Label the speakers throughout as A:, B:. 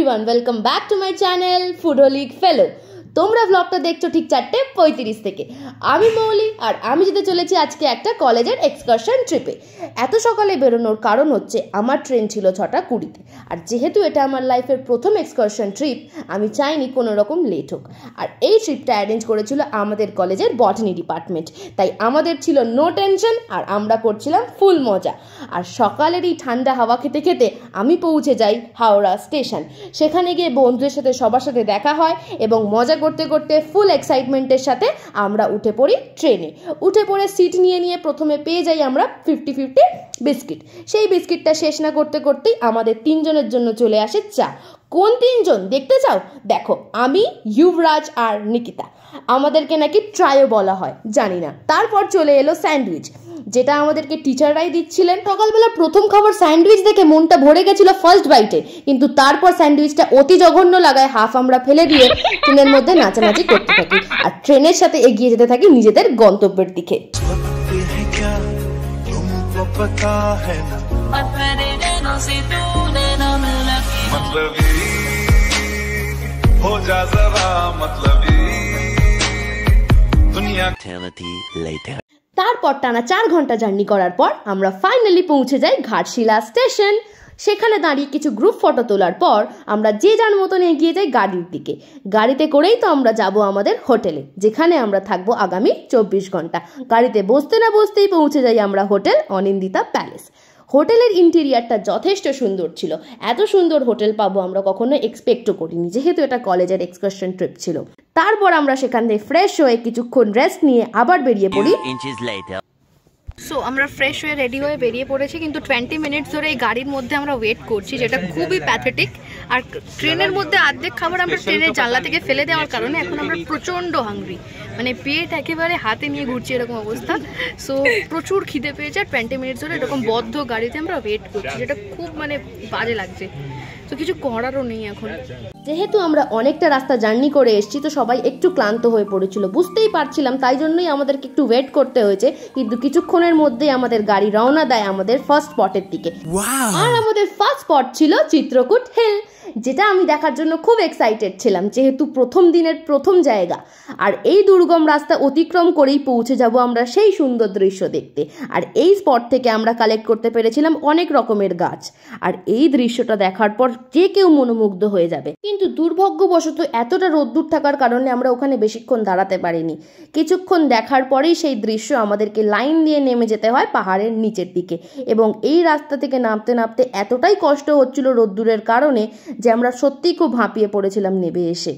A: Everyone, welcome back to my channel foodaholic fellow. তোমরা ব্লগটা দেখছো ঠিক 4:35 থেকে। আমি মৌলি আর আমি যেতে চলেছি আজকে একটা কলেজের এক্সকারশন ট্রিপে। এত সকালে বেরোনোর কারণ হচ্ছে আমার ট্রেন ছিল 6:20-তে, আর যেহেতু এটা আমার লাইফের প্রথম এক্সকারশন ট্রিপ, আমি চাইনি কোনো রকম লেট হোক। আর এই ট্রিপটা অ্যারেঞ্জ করেছিল আমাদের কলেজের বটানি ডিপার্টমেন্ট, তাই আমাদের ছিল নো টেনশন আর আমরা করছিলাম ফুল মজা। আর সকালের এই ঠান্ডা হাওয়া খেতে খেতে আমি পৌঁছে যাই হাওড়া স্টেশন। সেখানে গিয়ে বন্ধুদের সাথে সবার সাথে দেখা হয় এবং মজা করতে করতে ফুল এক্সাইটমেন্টের সাথে আমরা উঠে পড়ি ট্রেনে। উঠে পড়ে সিট নিয়ে প্রথমে পেয়ে যাই আমরা 50-50 বিস্কিট। সেই বিস্কিটটা শেষ না করতে করতেই আমাদের 3 জনের জন্য চলে আসে চা। কোন 3 জন দেখতে চাও? দেখো, আমি, যুবরাজ আর নিকিতা। আমাদেরকে নাকি ট্রাইও বলা হয়, জানি না। তারপর চলে এলো স্যান্ডউইচ, যেটা আমাদেরকে টিচাররাই দিচ্ছিলেন। সকালবেলা প্রথম খাবার স্যান্ডউইচ দেখে মনটা ভরে গেছিল ফার্স্ট বাইটে, কিন্তু তারপর স্যান্ডউইচটা অতি জঘন্য লাগায় হাফ আমরা ফেলে দিয়ে ট্রেনের মধ্যে নাচানাচি করতে থাকি আর ট্রেনের সাথে এগিয়ে যেতে থাকি নিজেদের গন্তব্যের দিকে। তারপর টানা 4 ঘন্টা জার্নি করার পর আমরা ফাইনালি পৌঁছে যাই ঘাটশিলা স্টেশন। সেখানে দাঁড়িয়ে কিছু গ্রুপ ফটো তোলার পর আমরা যে যার মতন এগিয়ে যাই গাড়ির দিকে। গাড়িতে করেই তো আমরা যাব আমাদের হোটেলে, যেখানে আমরা থাকবো আগামী 24 ঘন্টা। গাড়িতে বসতে না বসতেই পৌঁছে যাই আমরা হোটেল অনিন্দিতা প্যালেস। হোটেলের ইন্টেরিয়ারটা যথেষ্ট সুন্দর ছিল। এত সুন্দর হোটেল পাবো আমরা কখনো এক্সপেক্টও করিনি, যেহেতু এটা কলেজের এক্সকারশন ট্রিপ ছিল। তারপর আমরা সেখান থেকে ফ্রেশ হয়ে কিছুক্ষণ রেস্ট নিয়ে আবার বেরিয়ে পড়ি। সো আমরা ফ্রেশ হয়ে রেডি হয়ে বেরিয়ে পড়েছি, কিন্তু 20 মিনিটস ধরে এই গাড়ির মধ্যে আমরা ওয়েট করছি, যেটা খুবই প্যাথেটিক। আর ট্রেনের মধ্যে অর্ধেক খাবার আমরা ট্রেনের জানলা থেকে ফেলে দেওয়ার কারণে এখন আমরা প্রচণ্ড হাংরি, মানে পেট একেবারে হাতে নিয়ে ঘুরছি এরকম অবস্থা। সো প্রচুর খিদে পেয়েছে। 20 মিনিটস ধরে এরকম বদ্ধ গাড়িতে আমরা ওয়েট করছি, যেটা খুব মানে বাজে লাগছে। তো কিছু করারও নেই এখন। যেহেতু আমরা অনেকটা রাস্তা জার্নি করে এসেছি, তো সবাই একটু ক্লান্ত হয়ে পড়েছিল, বুঝতেই পারছিলাম। তাই জন্যই আমাদেরকে একটু ওয়েট করতে হয়েছে, কিন্তু কিছুক্ষণের মধ্যেই আমাদের গাড়ি রওনা দেয় আমাদের ফার্স্ট স্পটের দিকে। আর আমাদের ফার্স্ট স্পট ছিল চিত্রকূট হিল, যেটা আমি দেখার জন্য খুব এক্সাইটেড ছিলাম, যেহেতু প্রথম দিনের প্রথম জায়গা। আর এই দুর্গম রাস্তা অতিক্রম করেই পৌঁছে যাব আমরা সেই সুন্দর দৃশ্য দেখতে। আর এই স্পট থেকে আমরা কালেক্ট করতে পেরেছিলাম অনেক রকমের গাছ। আর এই দৃশ্যটা দেখার পর যে কেউ মনোমুগ্ধ হয়ে যাবে। কিন্তু দুর্ভাগ্যবশত এতটা রোদ্দুর থাকার কারণে আমরা ওখানে বেশিক্ষণ দাঁড়াতে পারিনি। কিছুক্ষণ দেখার পরেই সেই দৃশ্য আমাদেরকে লাইন দিয়ে নেমে যেতে হয় পাহাড়ের নিচের দিকে। এবং এই রাস্তা থেকে নামতে নামতে এতটাই কষ্ট হচ্ছিল রোদ্দুরের কারণে যে আমরা সত্যিই খুব হাঁপিয়ে পড়েছিলাম নেমে এসে।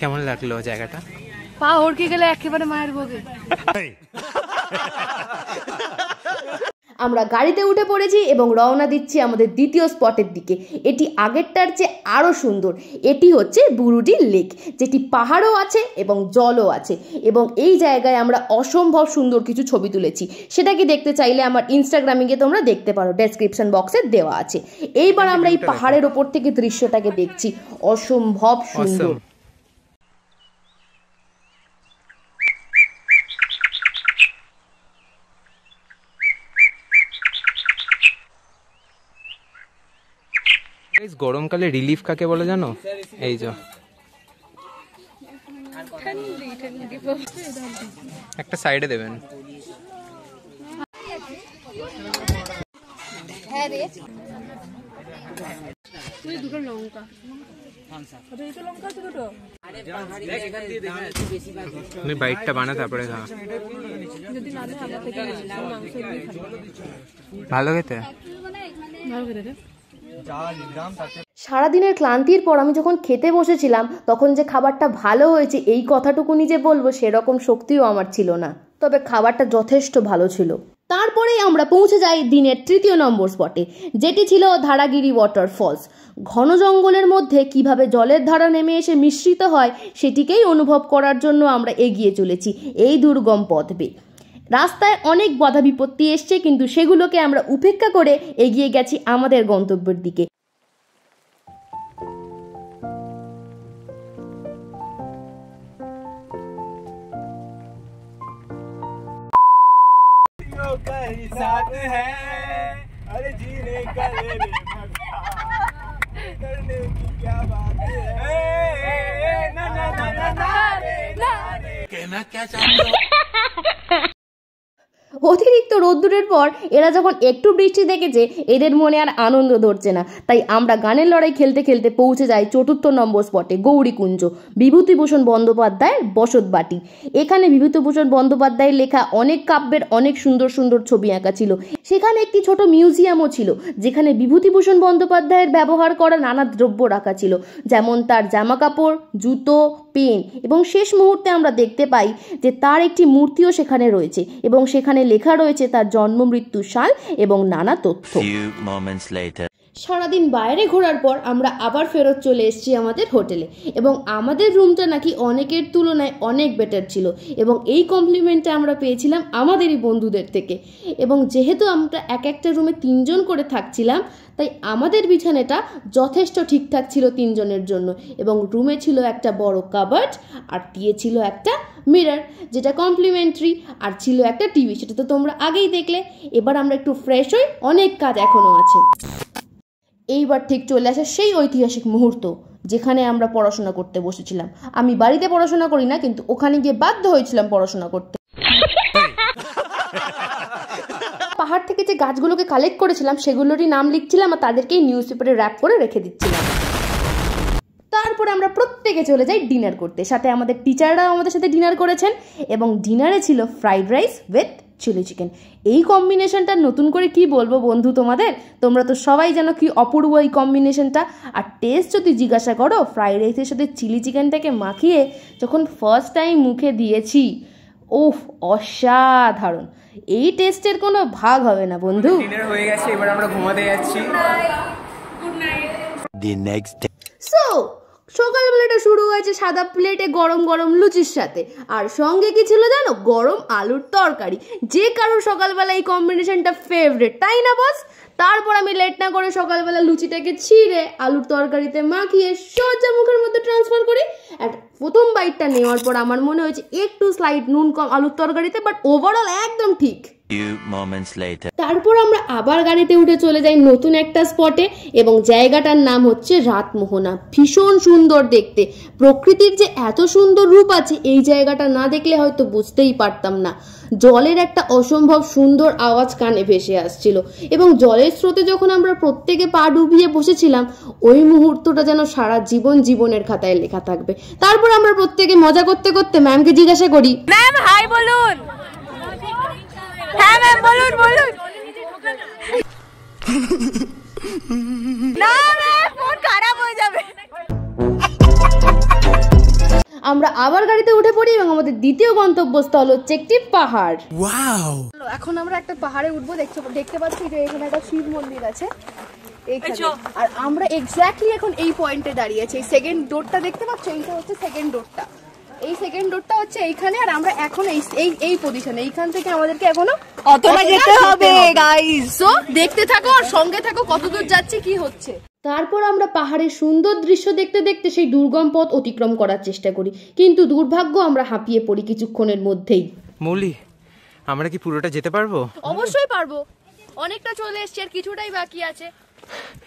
B: কেমন লাগলো জায়গাটা?
C: পা হড়কে গেলে একেবারে মায়ের ভোগে।
A: আমরা গাড়িতে উঠে পড়েছি এবং রওনা দিচ্ছি আমাদের দ্বিতীয় স্পটের দিকে। এটি আগেরটার চেয়ে আরও সুন্দর। এটি হচ্ছে বুরুডি লেক, যেটি পাহাড়ও আছে এবং জলও আছে। এবং এই জায়গায় আমরা অসম্ভব সুন্দর কিছু ছবি তুলেছি। সেটাকে দেখতে চাইলে আমার ইনস্টাগ্রামে গিয়ে তোমরা দেখতে পারো, ডেসক্রিপশন বক্সে দেওয়া আছে। এইবার আমরা এই পাহাড়ের ওপর থেকে দৃশ্যটাকে দেখছি, অসম্ভব সুন্দর।
B: গরমকালে রিলিফ কাকে বলে জানো? এই যে একটা সাইডে দেবেন। তুমি বাইটটা বানা তারপরে খা। ভালো খেতে।
A: সারাদিনের ক্লান্তির পর আমি যখন খেতে বসেছিলাম, তখন যে খাবারটা ভালো হয়েছে এই কথাটুকুনি যে বলবো সেরকম শক্তিও আমার ছিল না, তবে খাবারটা যথেষ্ট ভালো ছিল। তারপরেই আমরা পৌঁছে যাই দিনের 3য় নম্বর স্পটে, যেটি ছিল ধারাগিরি ওয়াটারফলস। ঘন জঙ্গলের মধ্যে কিভাবে জলের ধারা নেমে এসে মিশ্রিত হয় সেটিকেই অনুভব করার জন্য আমরা এগিয়ে চলেছি এই দুর্গম পথ বেয়ে। রাস্তায় অনেক বাধা বিপত্তি এসছে, কিন্তু সেগুলোকে আমরা উপেক্ষা করে এগিয়ে গেছি আমাদের গন্তব্যের দিকে।
D: अरे जीने का ले ले मजा करने की क्या
A: অতিরিক্ত রোদ্দুরের পর এরা যখন একটু বৃষ্টি দেখেছে এদের মনে আর আনন্দ ধরছে না, তাই আমরা গানের লড়াই খেলতে খেলতে পৌঁছে যাই ৪র্থ নম্বর স্পটে, গৌরীকুঞ্জ, বিভূতিভূষণ বন্দ্যোপাধ্যায়ের বসতবাটি। এখানে বিভূতিভূষণ বন্দ্যোপাধ্যায়ের লেখা অনেক কাব্যের অনেক সুন্দর সুন্দর ছবি আঁকা ছিল। সেখানে একটি ছোট মিউজিয়ামও ছিল যেখানে বিভূতিভূষণ বন্দ্যোপাধ্যায়ের ব্যবহার করা নানা দ্রব্য রাখা ছিল, যেমন তার জামা কাপড়, জুতো, পেন, এবং শেষ মুহূর্তে আমরা দেখতে পাই যে তার একটি মূর্তিও সেখানে রয়েছে এবং সেখানে লেখা রয়েছে তার জন্ম মৃত্যু সাল এবং নানা তথ্য। সারাদিন বাইরে ঘোরার পর আমরা আবার ফেরত চলে এসেছি আমাদের হোটেলে এবং আমাদের রুমটা নাকি অনেকের তুলনায় অনেক বেটার ছিল এবং এই কমপ্লিমেন্টটা আমরা পেয়েছিলাম আমাদেরই বন্ধুদের থেকে। এবং যেহেতু আমরা এক একটা রুমে 3 জন করে থাকছিলাম তাই আমাদের বিছানাটা যথেষ্ট ঠিকঠাক ছিল 3 জনের জন্য এবং রুমে ছিল একটা বড় কাবার্ড আর দিয়েছিল একটা মিরর যেটা কমপ্লিমেন্টারি, আর ছিল একটা টিভি, সেটা তো তোমরা আগেই দেখলে। এবার আমরা একটু ফ্রেশ হই, অনেক কাজ এখনো আছে। এইবার ঠিক চলে আসে সেই ঐতিহাসিক মুহূর্ত যেখানে আমরা পড়াশোনা করতে বসেছিলাম। আমি বাড়িতে পড়াশোনা করি না, কিন্তু ওখানে গিয়ে বাধ্য হয়েছিলাম পড়াশোনা করতে। পাহাড় থেকে যে গাছগুলোকে কালেক্ট করেছিলাম সেগুলোরই নাম লিখছিলাম আর তাদেরকেই নিউজ পেপারে র্যাপ করে রেখে দিচ্ছিলাম। তারপরে আমরা প্রত্যেকে চলে যাই ডিনার করতে, সাথে আমাদের টিচাররাও আমাদের সাথে ডিনার করেছেন এবং ডিনারে ছিল fried rice with chilli chicken. এই কম্বিনেশনটা নতুন করে কি বলবো বন্ধু তোমাদের, তোমরা তো সবাই জানো কি অপূর্ব এই কম্বিনেশনটা। আর টেস্ট যদি জিজ্ঞাসা করো, ফ্রাইড রাইসের সাথে চিলি চিকেনটাকে মাখিয়ে যখন ফার্স্ট টাইম মুখে দিয়েছি, ওফ অসাধারণ। এই টেস্টের কোনো ভাগ হবে না বন্ধু।
B: ডিনার হয়ে গেছে, এবার আমরা ঘুমাতে যাচ্ছি।
C: Good night.
D: The next day.
A: So সকালবেলাটা শুরু হয়েছে সাদা প্লেটে গরম গরম লুচির সাথে, আর সঙ্গে কি ছিল জানো, গরম আলুর তরকারি। যে কারোর সকালবেলা এই কম্বিনেশনটা ফেভারিট, তাই না বস? তারপর আমি লেট না করে সকালবেলা লুচিটাকে ছিঁড়ে আলুর তরকারিতে মাখিয়ে সোজা মুখের মধ্যে ট্রান্সফার করি। আর প্রথম বাইটটা নেওয়ার পর আমার মনে হয়েছে একটু স্লাইড নুন কম আলুর তরকারিতে, বাট ওভারঅল একদম ঠিক।
D: Few moments later.
A: তারপর আমরা আবার গাড়িতে উঠে চলে যাই নতুন একটা স্পটে এবং জায়গাটার নাম হচ্ছে রাতমোহনা। ভীষণ সুন্দর দেখতে, প্রকৃতির যে এত সুন্দর রূপ আছে এই জায়গাটা না দেখলে হয়তো বুঝতেই পারতাম না। জলের একটা অসম্ভব সুন্দর আওয়াজ কানে ভেসে আসছিল এবং জলের স্রোতে যখন আমরা প্রত্যেকে পা ডুবিয়ে বসেছিলাম ওই মুহূর্তটা যেন সারা জীবন জীবনের খাতায় লেখা থাকবে। তারপর আমরা প্রত্যেকে মজা করতে করতে ম্যামকে জিজ্ঞাসা করি,
C: ম্যাম হাই বলুন। হ্যাঁ ম্যাম বলুন বলুন। না ম্যাম ফোন খারাপ হয়ে যাবে।
A: আমরা আবার গাড়িতে উঠে পড়ি এবং আমাদের দ্বিতীয় গন্তব্যস্থল হচ্ছে একটি পাহাড়।
C: এখন আমরা একটা পাহাড়ে উঠবো। দেখতে পাচ্ছি যে এখানে একটা শিব মন্দির আছে এইখানে, আর আমরা এক্স্যাক্টলি এখন এই পয়েন্টে দাঁড়িয়ে আছি। এই সেকেন্ড ডোরটা দেখতে পাচ্ছ, এইটা হচ্ছে সেকেন্ড ডোরটা। এই সেকেন্ড ডোরটা হচ্ছে এইখানে, আর আমরা এখন এই পজিশনে, এইখান থেকে আমাদেরকে এখনো অতটা যেতে হবে গাইস। সো দেখতে থাকো আর সঙ্গে থাকো কতদূর যাচ্ছে কি হচ্ছে।
A: তারপর আমরা পাহাড়ের সুন্দর দৃশ্য দেখতে দেখতে সেই দুর্গম পথ অতিক্রম করার চেষ্টা করি, কিন্তু দুর্ভাগ্য আমরা হাঁপিয়ে পড়ি কিছুক্ষণের মধ্যেই।
B: মৌলি, আমরা কি পুরোটা যেতে পারবো?
C: অবশ্যই পারবো, অনেকটা চলে এসছে আর কিছুটাই বাকি আছে,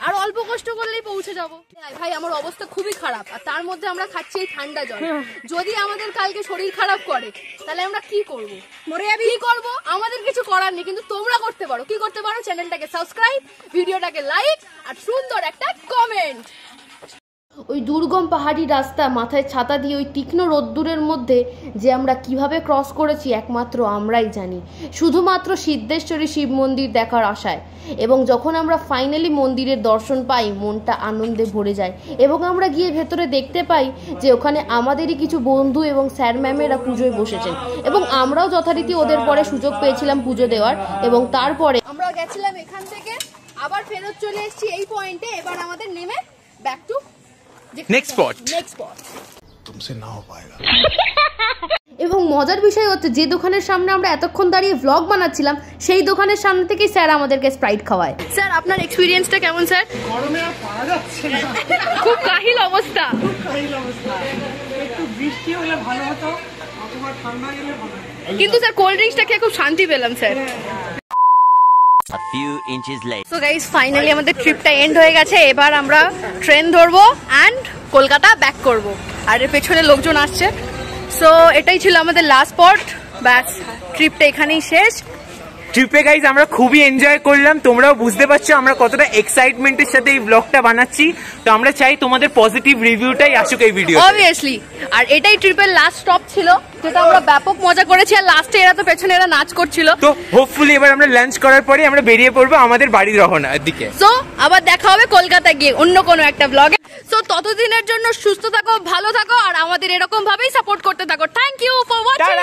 C: আর অল্প কষ্ট করলেই পৌঁছে যাবো। ভাই আমার অবস্থা খুবই খারাপ, আর তার মধ্যে আমরা খাচ্ছি এই ঠান্ডা জল। যদি আমাদের কালকে শরীর খারাপ করে তাহলে আমরা কি করবো? মরে যাবি। কি করবো? আমাদের কিছু করার নেই, কিন্তু তোমরা করতে পারো। কি করতে পারো? চ্যানেলটাকে সাবস্ক্রাইব, ভিডিওটাকে লাইক আর সুন্দর একটা কমেন্ট।
A: ওই দুর্গম পাহাড়ি রাস্তা, মাথায় ছাতা দিয়ে ওই তীক্ষ্ণ রোদ্দুরের মধ্যে যে আমরা কিভাবে ক্রস করেছি একমাত্র আমরাই জানি, শুধুমাত্র সিদ্ধেশ্বরী শিব মন্দির দেখার আশায়। এবং যখন আমরা ফাইনালি মন্দিরের দর্শন পাই মনটা আনন্দে ভরে যায় এবং আমরা গিয়ে ভেতরে দেখতে পাই যে ওখানে আমাদেরই কিছু বন্ধু এবং স্যার ম্যামেরা পুজোয় বসেছেন এবং আমরাও যথারীতি ওদের পরে সুযোগ পেয়েছিলাম পুজো দেওয়ার। এবং তারপরে
C: আমরা গেছিলাম এখান থেকে, আবার ফেরত চলে এসেছি এই পয়েন্টে। এবার আমাদের নেমে ব্যাক টু
B: নেক্সট স্পট।
D: तुमसे ना हो पाएगा।
A: এবং মজার বিষয় হচ্ছে যে দোকানের সামনে আমরা এতক্ষণ দাঁড়িয়ে ভ্লগ বানাচ্ছিলাম সেই দোকানের সামনে থেকেই স্যার আমাদেরকে স্প্রাইট খাওয়ায়।
C: স্যার আপনার এক্সপিরিয়েন্সটা কেমন স্যার?
E: গরমে আর পারা যাচ্ছে না,
C: খুব কাহিল অবস্থা।
E: খুব কাহিল অবস্থা। একটু বৃষ্টি হলে ভালো হতো অথবা ঠান্ডা গেলে ভালো হতো।
C: কিন্তু স্যার কোল্ড ড্রিঙ্কসটা খেয়ে খুব শান্তি পেলাম sir.
D: A few inches later.
C: So guys finally আমাদের ট্রিপটা এন্ড হয়ে গেছে। এবার আমরা ট্রেন ধরবো অ্যান্ড কলকাতা ব্যাক করব। আর এর পেছনে লোকজন আসছে, সো এটাই ছিল আমাদের লাস্ট স্পট, ব্যাস ট্রিপটা এখানেই শেষ।
B: ট্রিপে গাইজ আমরা খুবই এনজয় করলাম, তোমরাও বুঝতে পারছো আমরা কতটা এক্সাইটমেন্টের সাথে এই ব্লগটা বানাচ্ছি। তো আমরা চাই তোমাদের পজিটিভ রিভিউটাই আসুক এই ভিডিও
C: অবভিয়াসলি। আর এটাই ট্রিপের লাস্ট স্টপ ছিল, যেটা আমরা ব্যাপক মজা করেছি। আর লাস্টে এরা তো পেছনে এরা নাচ করছিল।
B: তো হোপফুলি এবার আমরা লাঞ্চ করার পরে আমরা বেরিয়ে পড়বো আমাদের বাড়ির রওনার দিকে।
C: সো আবার দেখা হবে কলকাতা গিয়ে অন্য কোনো একটা ব্লগে। সো ততদিনের জন্য সুস্থ থাকো, ভালো থাকো, আর আমাদের এরকম ভাবেই সাপোর্ট করতে থাকো। Thank you for watching.